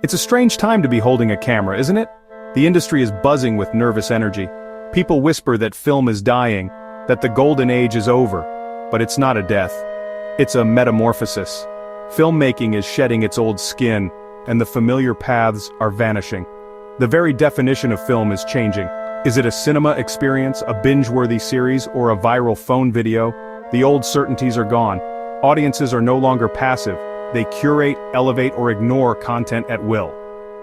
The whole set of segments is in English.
It's a strange time to be holding a camera, isn't it? The industry is buzzing with nervous energy. People whisper that film is dying, that the golden age is over. But it's not a death. It's a metamorphosis. Filmmaking is shedding its old skin, and the familiar paths are vanishing. The very definition of film is changing. Is it a cinema experience, a binge-worthy series, or a viral phone video? The old certainties are gone. Audiences are no longer passive. They curate, elevate, or ignore content at will.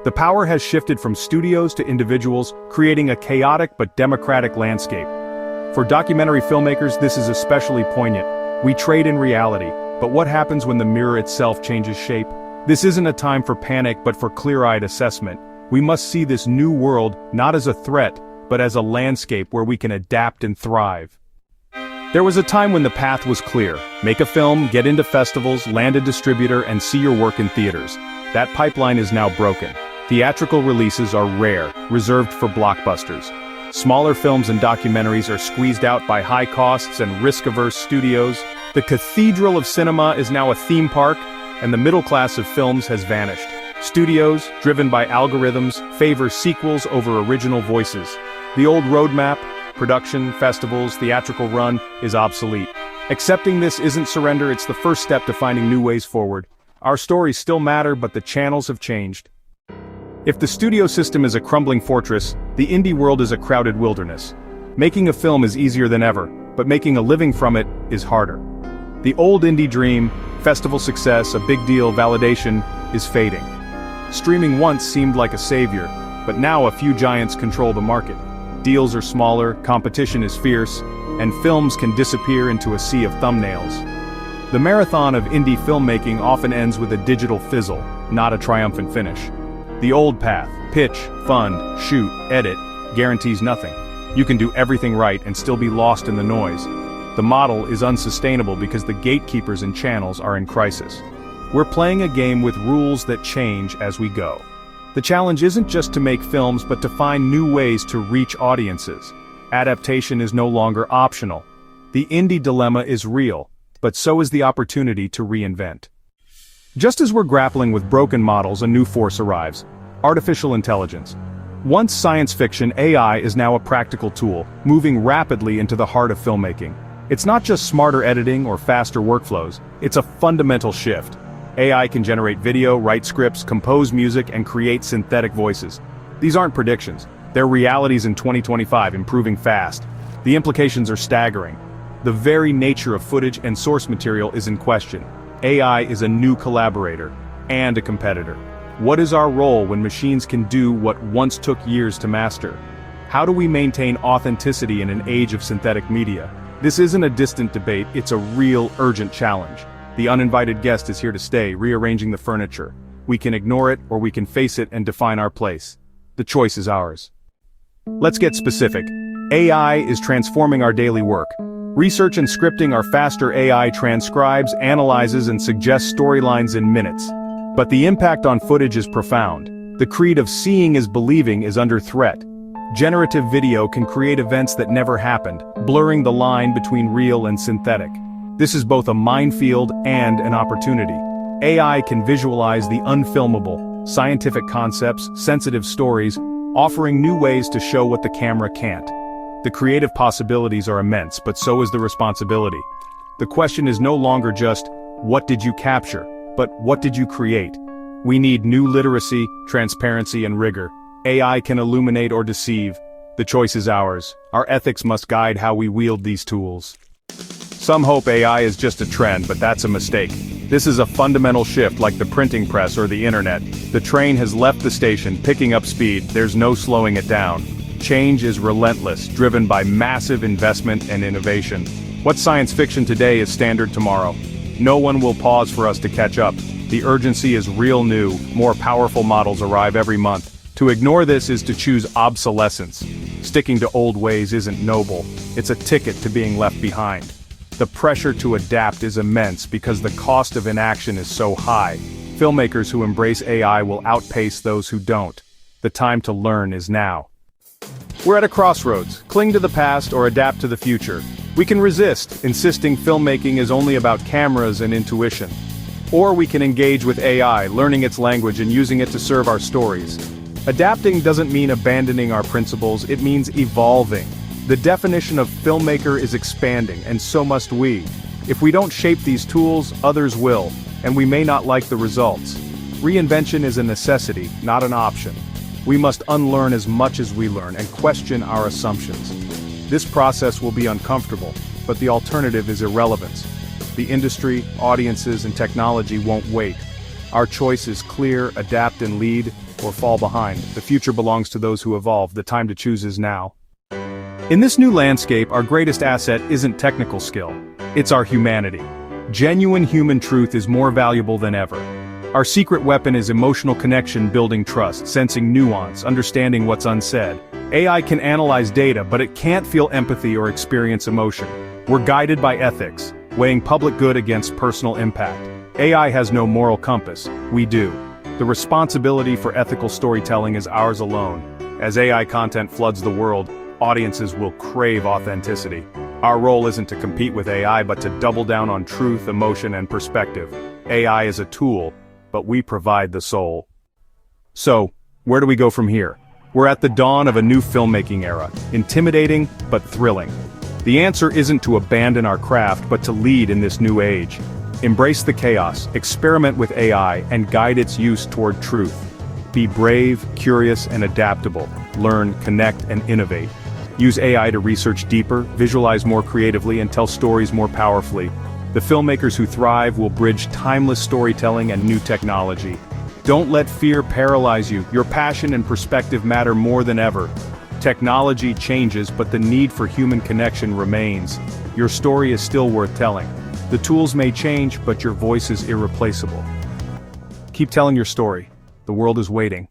The power has shifted from studios to individuals, creating a chaotic but democratic landscape. For documentary filmmakers, this is especially poignant. We trade in reality, but what happens when the mirror itself changes shape? This isn't a time for panic but for clear-eyed assessment. We must see this new world not as a threat, but as a landscape where we can adapt and thrive. There was a time when the path was clear. Make a film, get into festivals, land a distributor, and see your work in theaters. That pipeline is now broken. Theatrical releases are rare, reserved for blockbusters. Smaller films and documentaries are squeezed out by high costs and risk-averse studios. The cathedral of cinema is now a theme park, and the middle class of films has vanished. Studios, driven by algorithms, favor sequels over original voices. The old roadmap, production, festivals, theatrical run, is obsolete. Accepting this isn't surrender, it's the first step to finding new ways forward. Our stories still matter, but the channels have changed. If the studio system is a crumbling fortress, the indie world is a crowded wilderness. Making a film is easier than ever, but making a living from it is harder. The old indie dream, festival success, a big deal, validation, is fading. Streaming once seemed like a savior, but now a few giants control the market. Deals are smaller, competition is fierce, and films can disappear into a sea of thumbnails. The marathon of indie filmmaking often ends with a digital fizzle, not a triumphant finish. The old path, pitch, fund, shoot, edit, guarantees nothing. You can do everything right and still be lost in the noise. The model is unsustainable because the gatekeepers and channels are in crisis. We're playing a game with rules that change as we go. The challenge isn't just to make films but to find new ways to reach audiences. Adaptation is no longer optional. The indie dilemma is real, but so is the opportunity to reinvent. Just as we're grappling with broken models, a new force arrives: artificial intelligence. Once science fiction, AI is now a practical tool, moving rapidly into the heart of filmmaking. It's not just smarter editing or faster workflows, it's a fundamental shift. AI can generate video, write scripts, compose music, and create synthetic voices. These aren't predictions. They're realities in 2025, improving fast. The implications are staggering. The very nature of footage and source material is in question. AI is a new collaborator and a competitor. What is our role when machines can do what once took years to master? How do we maintain authenticity in an age of synthetic media? This isn't a distant debate, it's a real, urgent challenge. The uninvited guest is here to stay, rearranging the furniture. We can ignore it, or we can face it and define our place. The choice is ours. Let's get specific. AI is transforming our daily work. Research and scripting are faster. AI transcribes, analyzes, and suggests storylines in minutes. But the impact on footage is profound. The creed of seeing is believing is under threat. Generative video can create events that never happened, blurring the line between real and synthetic. This is both a minefield and an opportunity. AI can visualize the unfilmable, scientific concepts, sensitive stories, offering new ways to show what the camera can't. The creative possibilities are immense, but so is the responsibility. The question is no longer just, what did you capture, but what did you create? We need new literacy, transparency, and rigor. AI can illuminate or deceive. The choice is ours. Our ethics must guide how we wield these tools. Some hope AI is just a trend, but that's a mistake. This is a fundamental shift, like the printing press or the internet. The train has left the station, picking up speed. There's no slowing it down. Change is relentless, driven by massive investment and innovation. What science fiction today is standard tomorrow. No one will pause for us to catch up. The urgency is real. New, more powerful models arrive every month. To ignore this is to choose obsolescence. Sticking to old ways isn't noble. It's a ticket to being left behind. The pressure to adapt is immense because the cost of inaction is so high. Filmmakers who embrace AI will outpace those who don't. The time to learn is now. We're at a crossroads. Cling to the past or adapt to the future. We can resist, insisting filmmaking is only about cameras and intuition. Or we can engage with AI, learning its language and using it to serve our stories. Adapting doesn't mean abandoning our principles, it means evolving. The definition of filmmaker is expanding, and so must we. If we don't shape these tools, others will, and we may not like the results. Reinvention is a necessity, not an option. We must unlearn as much as we learn and question our assumptions. This process will be uncomfortable, but the alternative is irrelevance. The industry, audiences, and technology won't wait. Our choice is clear: adapt and lead, or fall behind. The future belongs to those who evolve. The time to choose is now. In this new landscape, our greatest asset isn't technical skill. It's our humanity. Genuine human truth is more valuable than ever. Our secret weapon is emotional connection, building trust, sensing nuance, understanding what's unsaid. AI can analyze data, but it can't feel empathy or experience emotion. We're guided by ethics, weighing public good against personal impact. AI has no moral compass, we do. The responsibility for ethical storytelling is ours alone. As AI content floods the world, audiences will crave authenticity. Our role isn't to compete with AI, but to double down on truth, emotion, and perspective. AI is a tool, but we provide the soul. So, where do we go from here? We're at the dawn of a new filmmaking era, intimidating but thrilling. The answer isn't to abandon our craft, but to lead in this new age. Embrace the chaos, experiment with AI, and guide its use toward truth. Be brave, curious, and adaptable. Learn, connect, and innovate. Use AI to research deeper, visualize more creatively, and tell stories more powerfully. The filmmakers who thrive will bridge timeless storytelling and new technology. Don't let fear paralyze you. Your passion and perspective matter more than ever. Technology changes, but the need for human connection remains. Your story is still worth telling. The tools may change, but your voice is irreplaceable. Keep telling your story. The world is waiting.